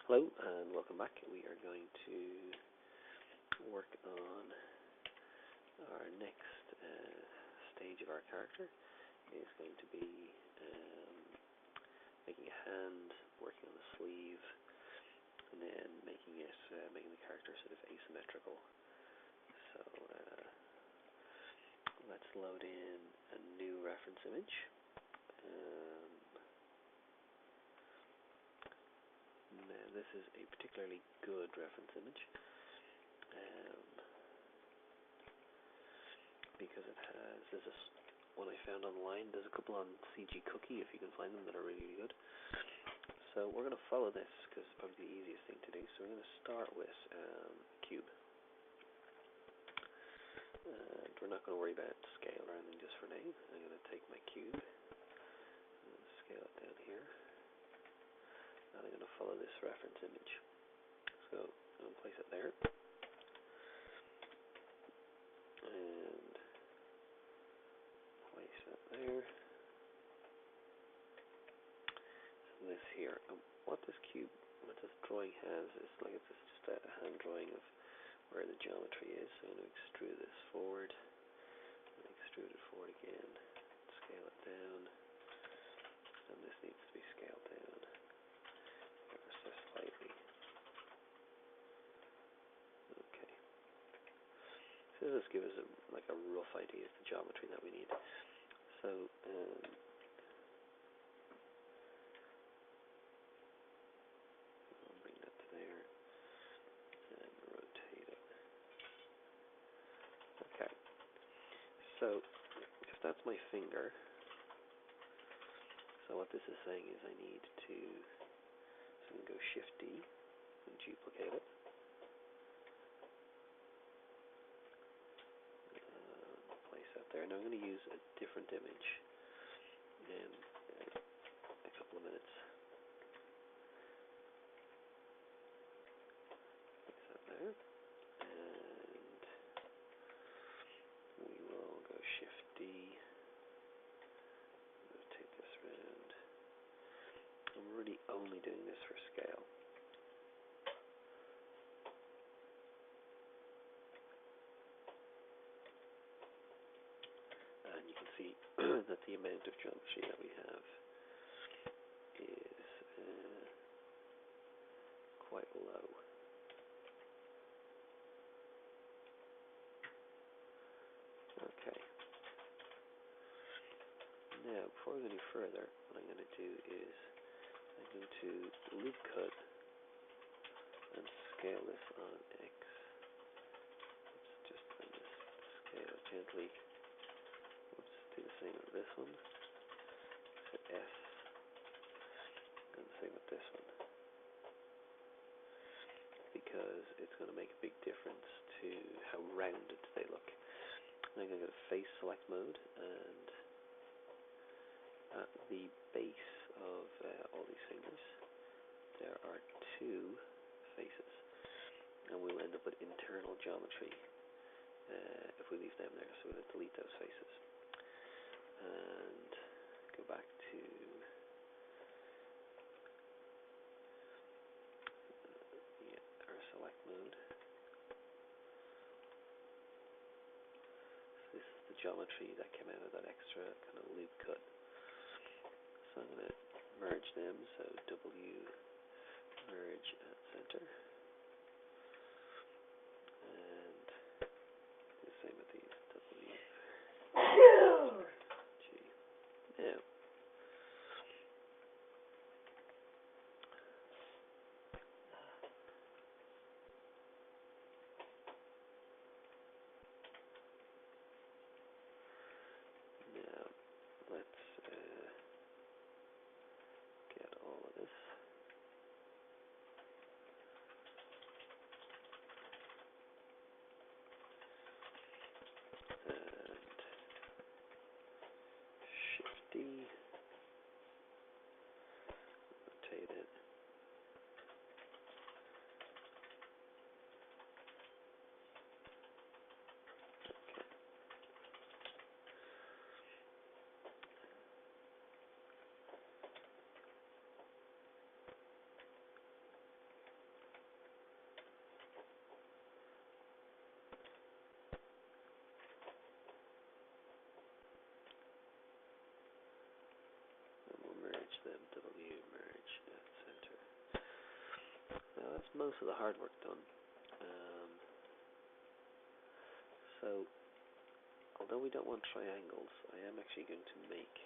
Hello and welcome back. We are going to work on our next stage of our character. It is going to be making a hand, working on the sleeve, and then making the character sort of asymmetrical. So let's load in a new reference image. Now this is a particularly good reference image because it has, one I found online, there's a couple on CG Cookie if you can find them that are really good. So we're going to follow this because it's probably the easiest thing to do. So we're going to start with cube. And we're not going to worry about scale or anything just for now. I'm going to take my cube and scale it down here. And I'm going to follow this reference image. So I'm going to place it there. And place that there. And this here. What this drawing has is like it's just a hand drawing of where the geometry is. So I'm going to extrude this forward. And extrude it forward again. Scale it down. And this needs to be scaled down ever so slightly. Okay. So this gives us a rough idea of the geometry that we need. So I'll bring that to there and rotate it. Okay. So if that's my finger, so what this is saying is I need to, so I'm going to go Shift D and duplicate it. Place that there. Now I'm going to use a different image in a couple of minutes. Place that there. And we will go Shift D. Rotate this around. I'm really only doing this for scale. And you can see that the amount of geometry that we have is quite low. Okay. Now, before we go any further, what I'm going to do is I'm going to loop cut and scale this on X. Let's just bring this scale it gently. Let's do the same with this one. Hit S. And the same with this one. Because it's going to make a big difference to how rounded they look. I'm going to go to face select mode, and at the base of all these fingers there are two faces, and we'll end up with internal geometry if we leave them there. So we're going to delete those faces and go back to our select mode. So this is the geometry that came out of that extra kind of loop cut. So I'm going to merge them, so W merge at center, and do the same with these, W G. Now, let's get all of this. most of the hard work done. So, although we don't want triangles, I am actually going to make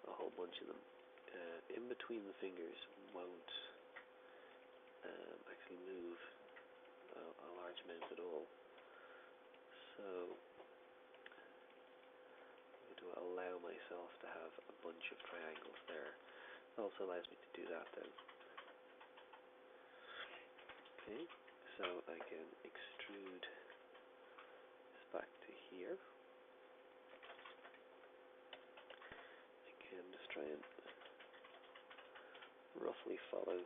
a whole bunch of them. In between the fingers won't actually move a large amount at all. So I'm going to allow myself to have a bunch of triangles there. It also allows me to do that then. Okay, so I can extrude this back to here. I can just try and roughly follow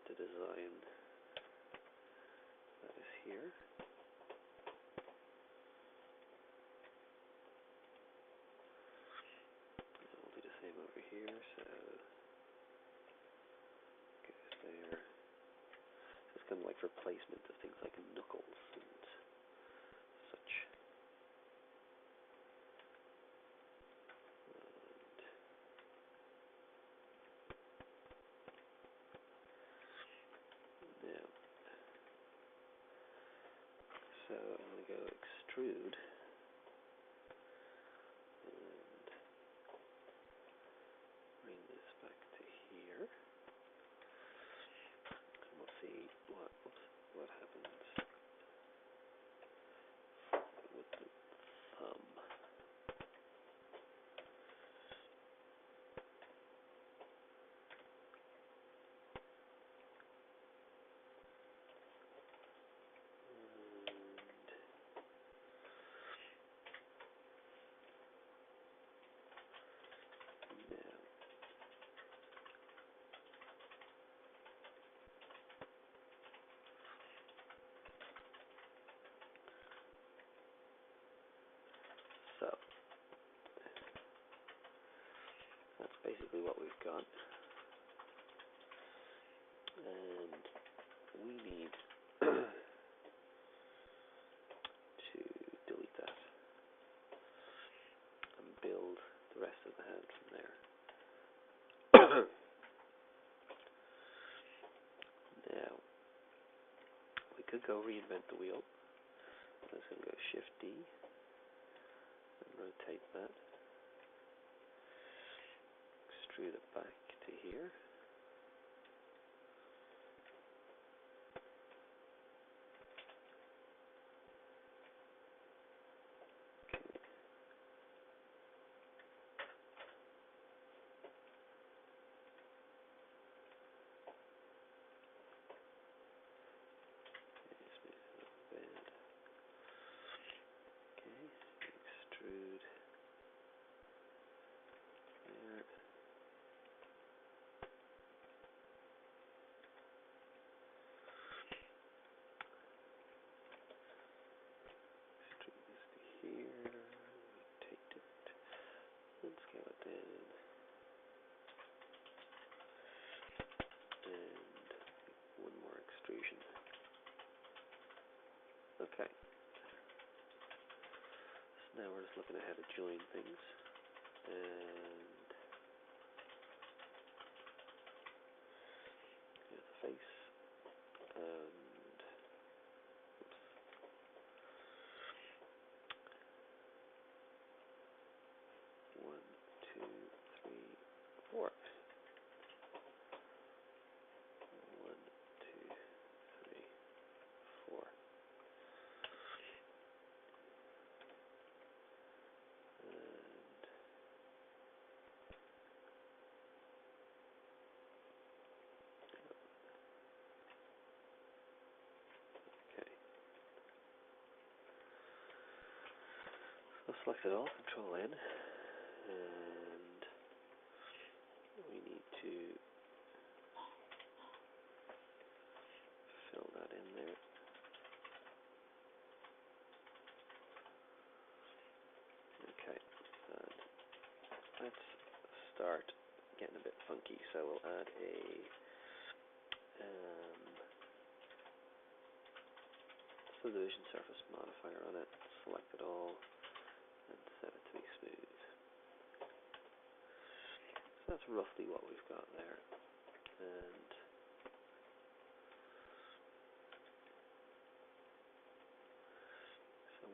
the design that is here. I'll do the same over here, so goes there. It's kind of like replacement of things like knuckles and such. Now, so I'm going to go extrude and bring this back to here, and we'll see what happens with the thumb. So that's basically what we've got, and we need to delete that and build the rest of the hand from there. Now, we could go reinvent the wheel. I'm just going to go Shift D and rotate that. Extrude it back to here. Extrude there. Extrude this to here. Rotate it and scale it down. And one more extrusion. Okay. So now we're just looking at how to join things. And here's the face. And oops. 1, 2, 3, 4. 1, 2, 3, 4. So select it all, Control N, and we need to fill that in there. Okay, let's start getting a bit funky. So we'll add a subdivision surface modifier on it, select it all, and set it to be smooth. So that's roughly what we've got there. And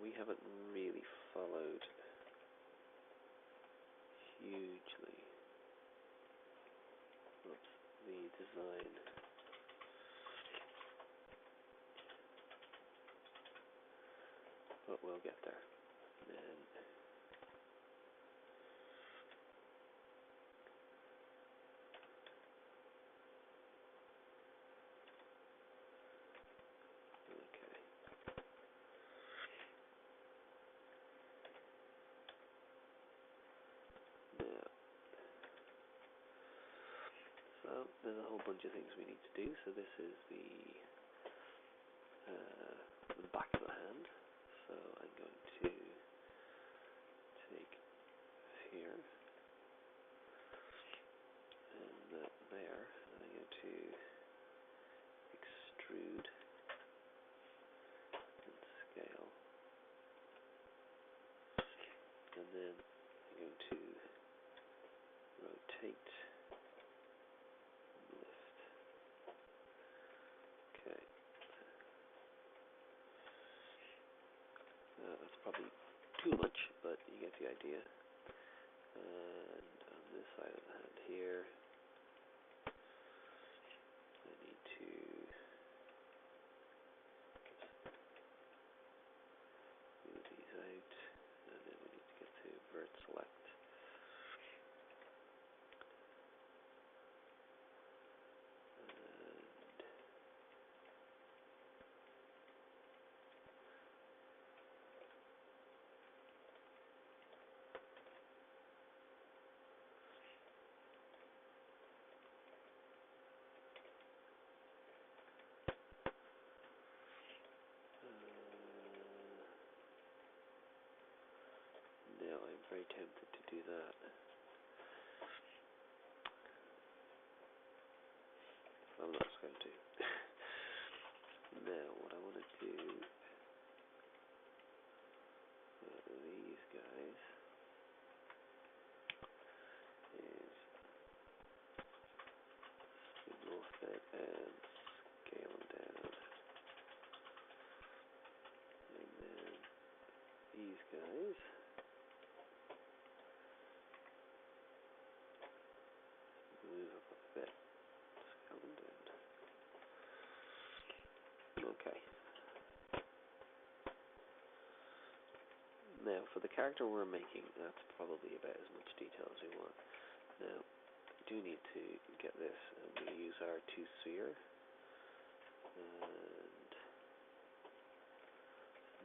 we haven't really followed hugely the design, but we'll get there. And then okay. Now, so there's a whole bunch of things we need to do. So this is the back of the hand. So I'm going to take here and there, and I'm going to extrude and scale, and then I'm going to rotate and lift. Okay, that's probably too much, but you get the idea. And on this side of the hand here, I need to move these out, and then we need to get to vert select. Now I'm very tempted to do that. I'm not going to. Now what I want to do, these guys, is remove that and scale them down. And then these guys, move up a bit, scale them down. Okay. Now for the character we're making, that's probably about as much detail as we want. Now, we do need to get this, and we use our 2-sphere, and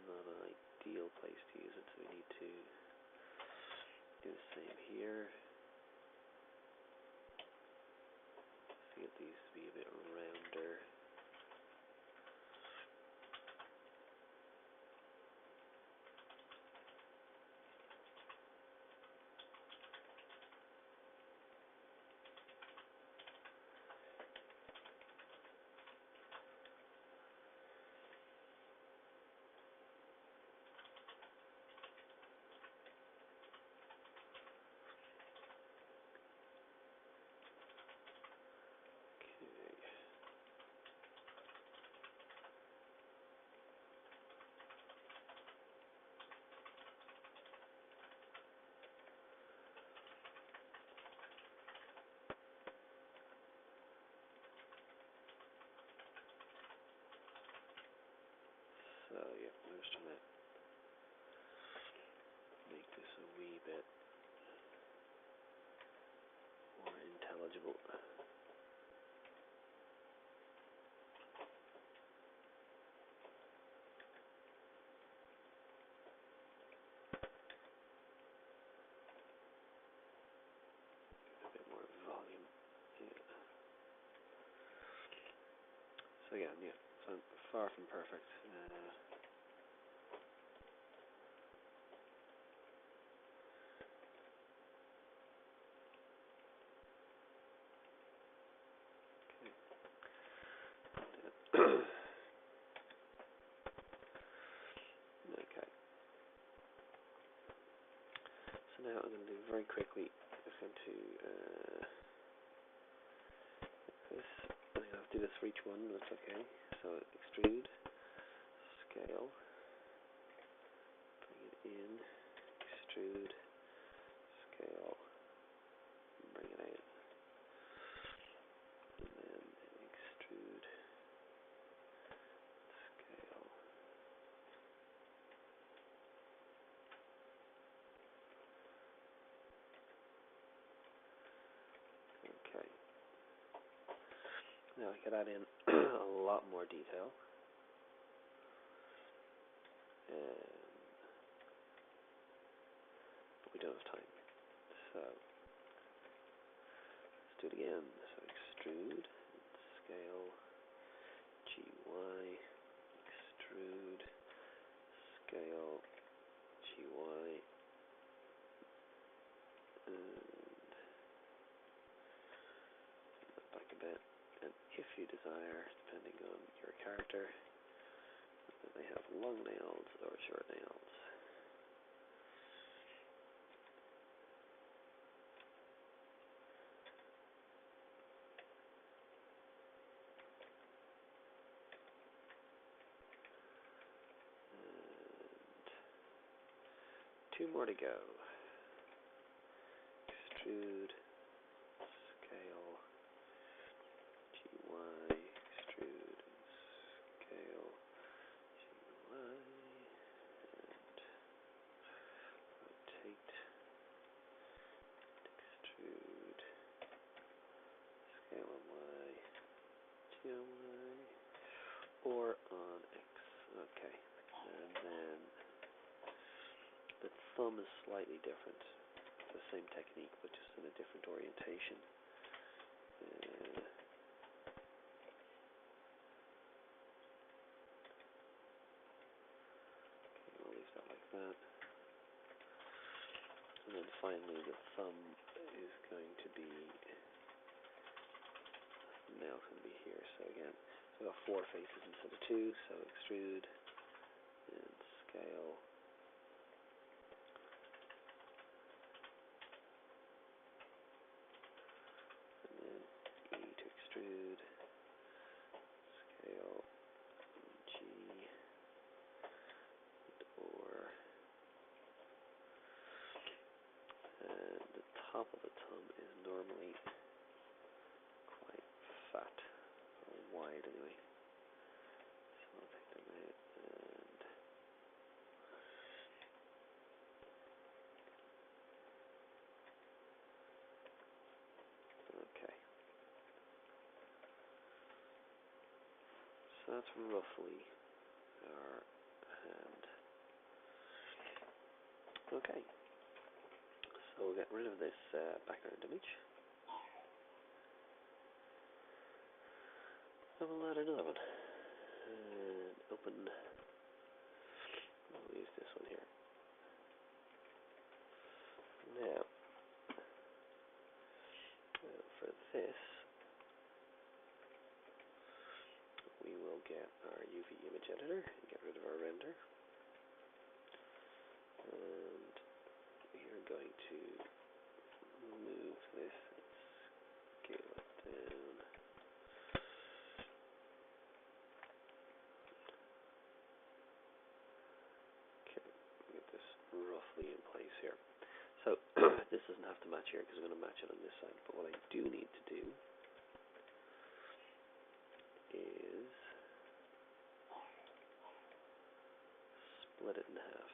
not an ideal place to use it, so we need to do the same here. To get these to be a bit rounder. So yeah, I'm just trying to make this a wee bit more intelligible. A bit more volume. Yeah. So yeah, so far from perfect. Okay. So now I'm going to do very quickly. I'm just going to this. I'm going to have to do this for each one. That's okay. So extrude, scale, in, extrude, scale, bring it out, and then extrude, scale. Okay. Now I could add in a lot more detail. But we don't have time. So let's do it again. So extrude, scale, GY, extrude, scale, GY, and back a bit. And if you desire, depending on your character, whether they have long nails or short nails. And 2 more to go. Extrude, scale, GY, extrude, scale, GY, and rotate, extrude, scale on Y, G on Y, or on X. Okay, and then the thumb is slightly different. The same technique, but just in a different orientation. Okay, I'll leave that like that. And then finally, the thumb is going to be, now it's going to be here. So again, so I've got 4 faces instead of 2. So extrude and scale. Extrude, scale, G, or, and the top of the thumb is normally quite fat, or wide anyway. So I'll take them out and okay. So that's roughly our hand. Okay, so we'll get rid of this background image. And we'll add another one. And open. We'll use this one here. Now, for this, we will get our UV image editor and get rid of our render. And we are going to move this and scale it down. Okay, get this roughly in place here. So this doesn't have to match here because I'm going to match it on this side. But what I do need to do is split it in half.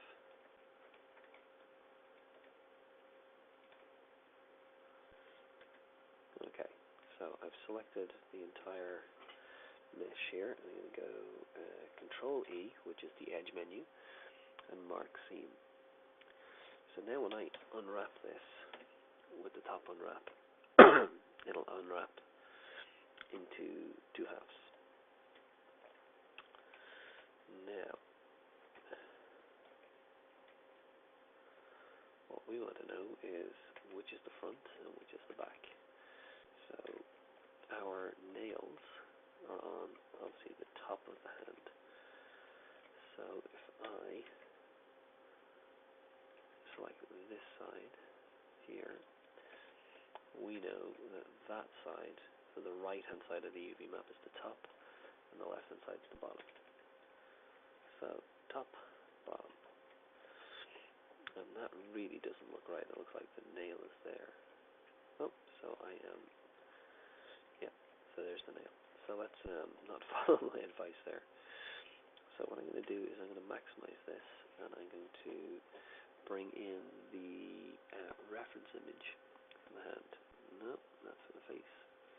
Okay, so I've selected the entire mesh here. I'm going to go Control E, which is the edge menu, and mark seam. So now when I unwrap this with the top unwrap, it'll unwrap into 2 halves. Now, what we want to know is which is the front and which is the back. So our nails are on, obviously, the top of the hand. So if I select this side here, we know that that side, so the right hand side of the UV map is the top and the left hand side is the bottom. So top, bottom. And that really doesn't look right. It looks like the nail is there. Oh, so I am, yeah, so there's the nail. So let's not follow my advice there. So what I'm going to do is I'm going to maximize this, and I'm going to bring in the reference image for the hand. No, that's for the face,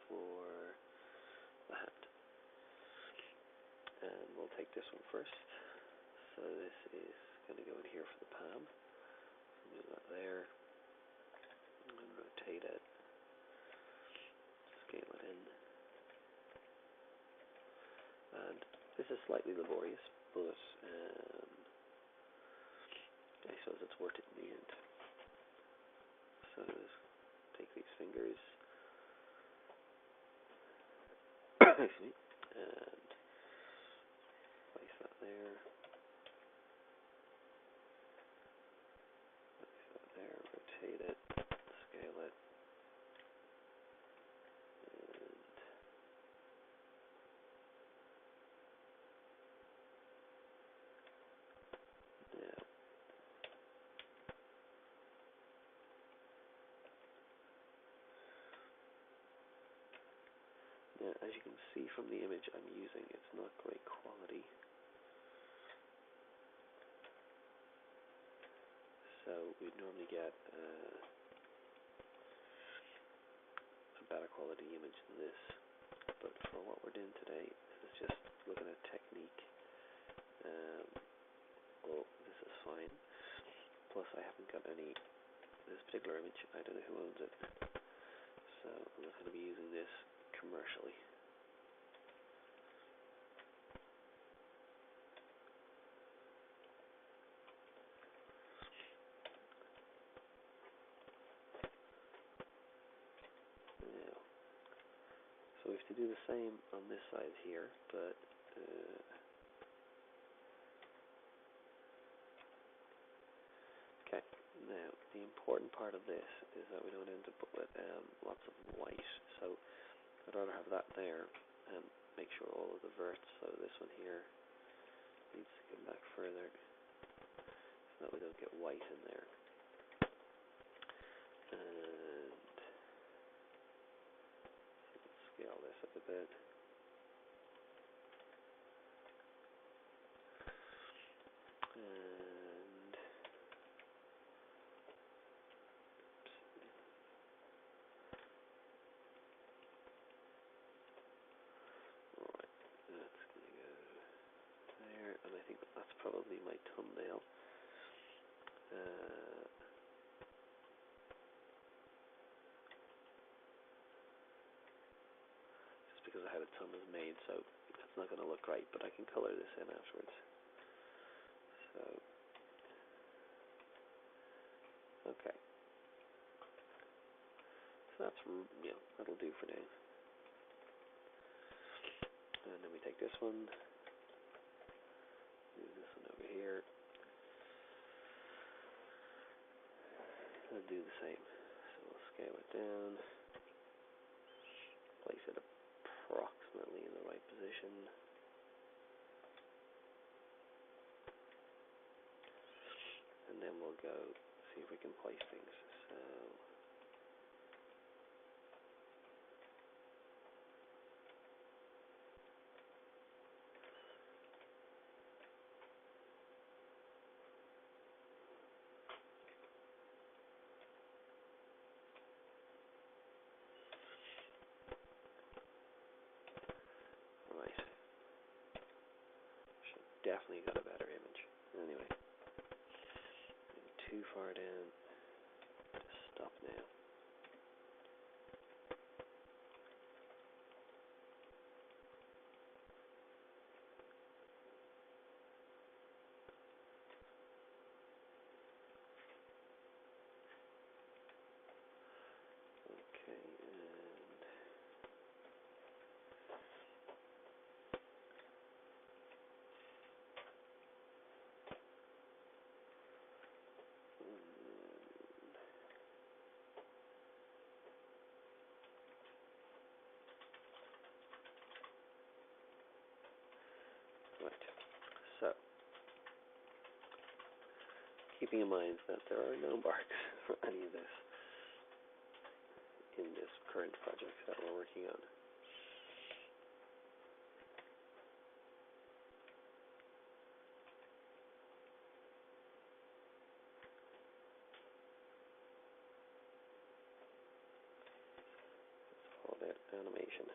for the hand. And we'll take this one first. So this is going to go in here for the palm. Move that there, and rotate it, scale it in. And this is slightly laborious, but I suppose it's worth it in the end. So just take these fingers, excuse me, and place that there, rotate it, scale it, and now. Now, as you can see from the image I'm using, it's not great quality. So we'd normally get a better quality image than this. But for what we're doing today, this is just looking at technique. Well, this is fine. Plus, I haven't got this particular image, I don't know who owns it. So I'm not going to be using this commercially. Now, so we have to do the same on this side here, but okay. Now, the important part of this is that we don't end up with lots of white. So I'd rather have that there and make sure all of the verts, so this one here needs to come back further so that we don't get white in there. And let's scale this up a bit. And alright, that's going to go there, and I think that's probably my thumbnail. Just because I had a thumb was made, so it's not going to look right, but I can color this in afterwards. So, okay. So that's, that'll do for now. And then we take this one, move this one over here, and do the same. So we'll scale it down, place it approximately in the right position. And then we'll go see if we can place things. So right. Should definitely got a better image. Anyway. Too far down. Just stop now. Okay, keeping in mind that there are no marks for any of this in this current project that we're working on. Let's call that animation.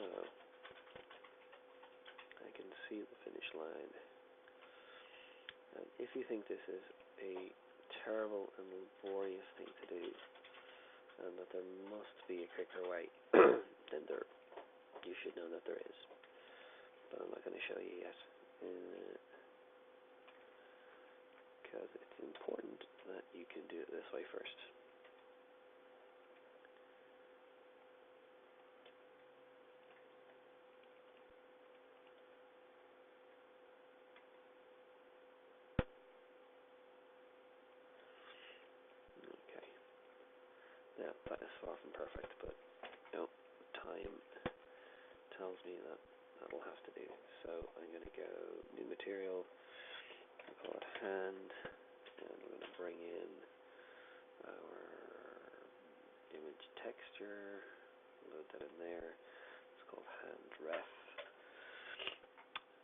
So I can see the finish line. And if you think this is a terrible and laborious thing to do, and that there must be a quicker way, then you should know that there is. But I'm not going to show you yet, because it's important that you can do it this way first. Yeah, that is far from perfect, but time tells me that that'll have to do. So I'm going to go new material, I'll call it hand, and we're going to bring in our image texture, load that in there. It's called hand ref.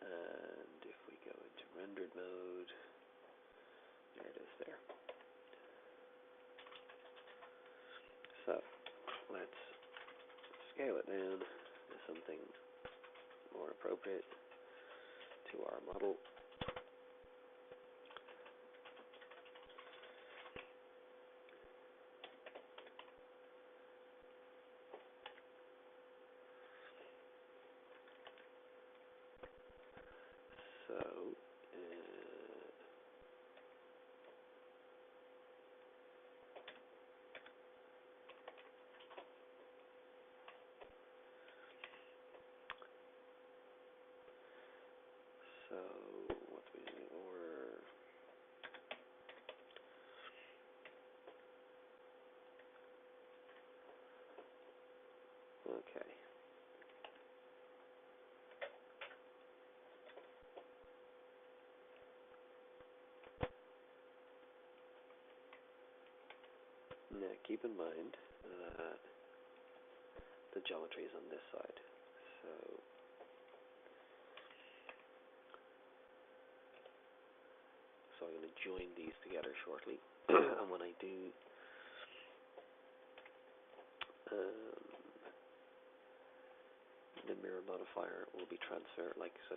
And if we go into rendered mode, there it is there. So let's scale it down to something more appropriate to our model. So what do we do? Okay. Now keep in mind that the geometry is on this side. So I'm going to join these together shortly. And when I do, the mirror modifier will be transferred, like so.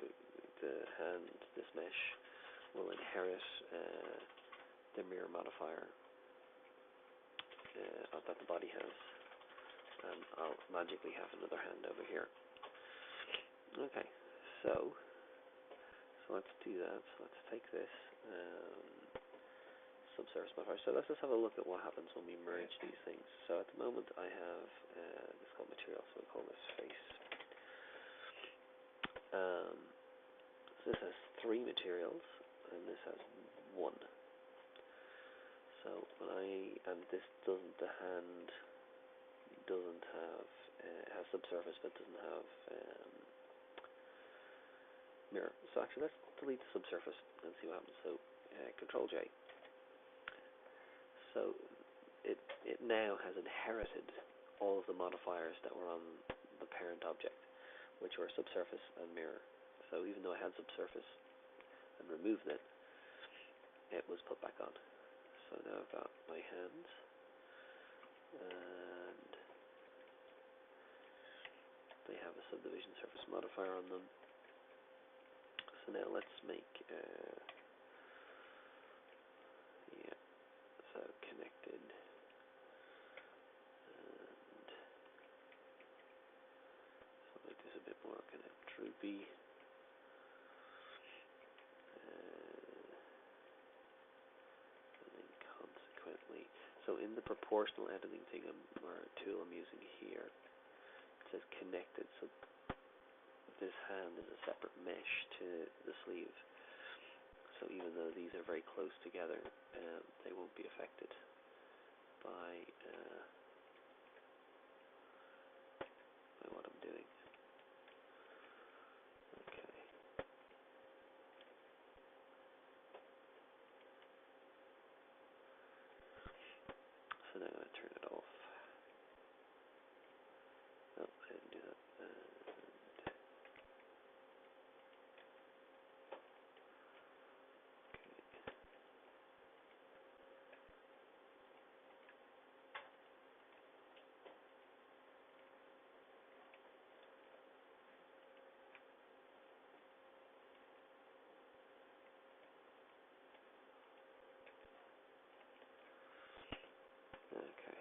The hand, this mesh, will inherit the mirror modifier that the body has, and I'll magically have another hand over here. Okay, so let's do that. So let's take this subsurface modifier. So let's just have a look at what happens when we merge these things. So at the moment I have this is called material, so we'll call this face. So this has 3 materials, and this has 1. So and this doesn't, the hand doesn't have, has subsurface but doesn't have mirror. So actually let's delete the subsurface and see what happens. So Control J. So it now has inherited all of the modifiers that were on the parent object, which were subsurface and mirror. So even though I had subsurface and removed it, it was put back on. So now I've got my hands, and they have a subdivision surface modifier on them. So now let's make so connected, and so I'll make this a bit more kind of droopy. So in the proportional editing thing or tool I'm using here, it says connected. So this hand is a separate mesh to the sleeve. So even though these are very close together, they won't be affected by what I'm doing. Okay. So now I'm going to turn it off. No, I didn't do that. Okay.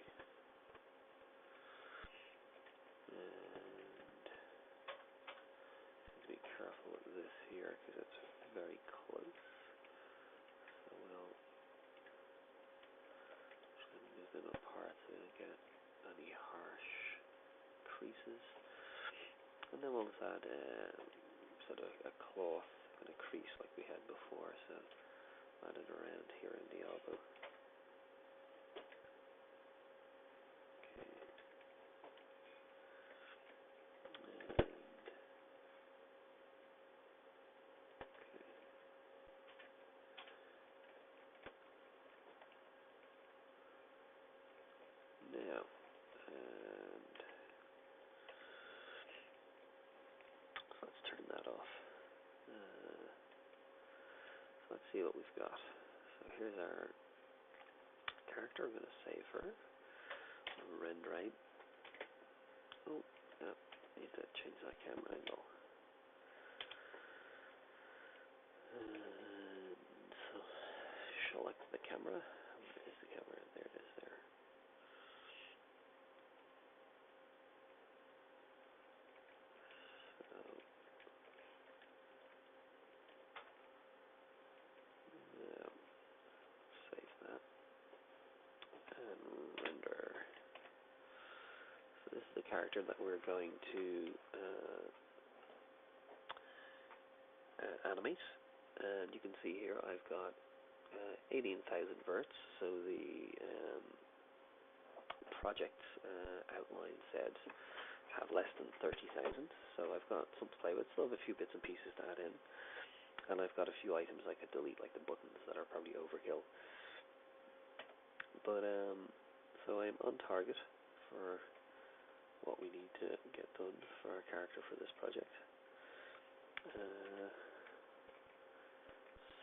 And be careful with this here because it's very close. So we'll just move them apart so we don't get any harsh creases. And then we'll just add sort of a cloth kind of crease like we had before. So add it around here in the elbow. Now, and so let's turn that off. So let's see what we've got. So here's our character. I'm going to save her. Render right. Oh, yeah, need to change that camera angle. And so select the camera. Where is the camera? There it is there. So, yeah, save that. And render. So this is the character that we're going to animate. And you can see here I've got 18,000 verts, so the project outline said have less than 30,000, so I've got some to play with. Still have a few bits and pieces to add in, and I've got a few items I could delete, like the buttons that are probably overkill. But so I'm on target for what we need to get done for our character for this project.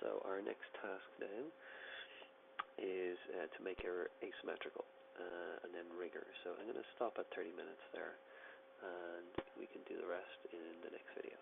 So our next task now is to make her asymmetrical and then rig her. So I'm going to stop at 30 minutes there, and we can do the rest in the next video.